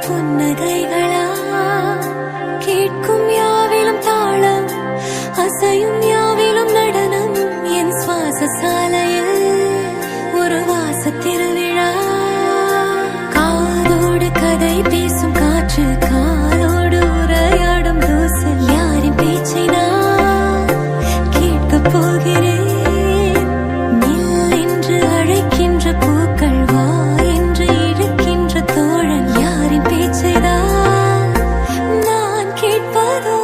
புன்னகைகளா கேட்கும் யாவிலும் தாளம் அசையும் யாவிலும் நடனம் என் சுவாச சாலையில் ஒரு வாச திருவிழா காதோடு கதை பேசும் காற்று காலோடு உரையாடும் தூசு யாரின் பேச்சை நான் கேட்கப் போகிறேன் நில் என்று அழைக்கின்ற பூக்கள் வா என்று இழுக்கின்ற தோழன் யாரின் பேச்சை நான் கேட்பதோ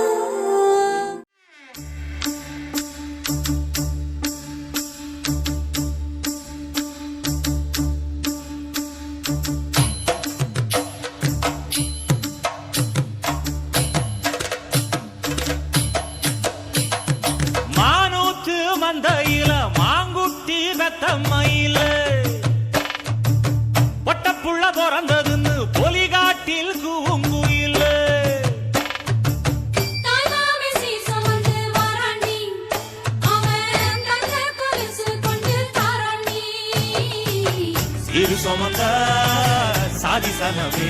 மந்தையில மாங்குட்டி வெத்தம்மையில பொட்டப்புள்ள பிறந்ததுன்னு பொலிகாட்டில் கூங்குயில சீரு சுமந்த சாதி சனமே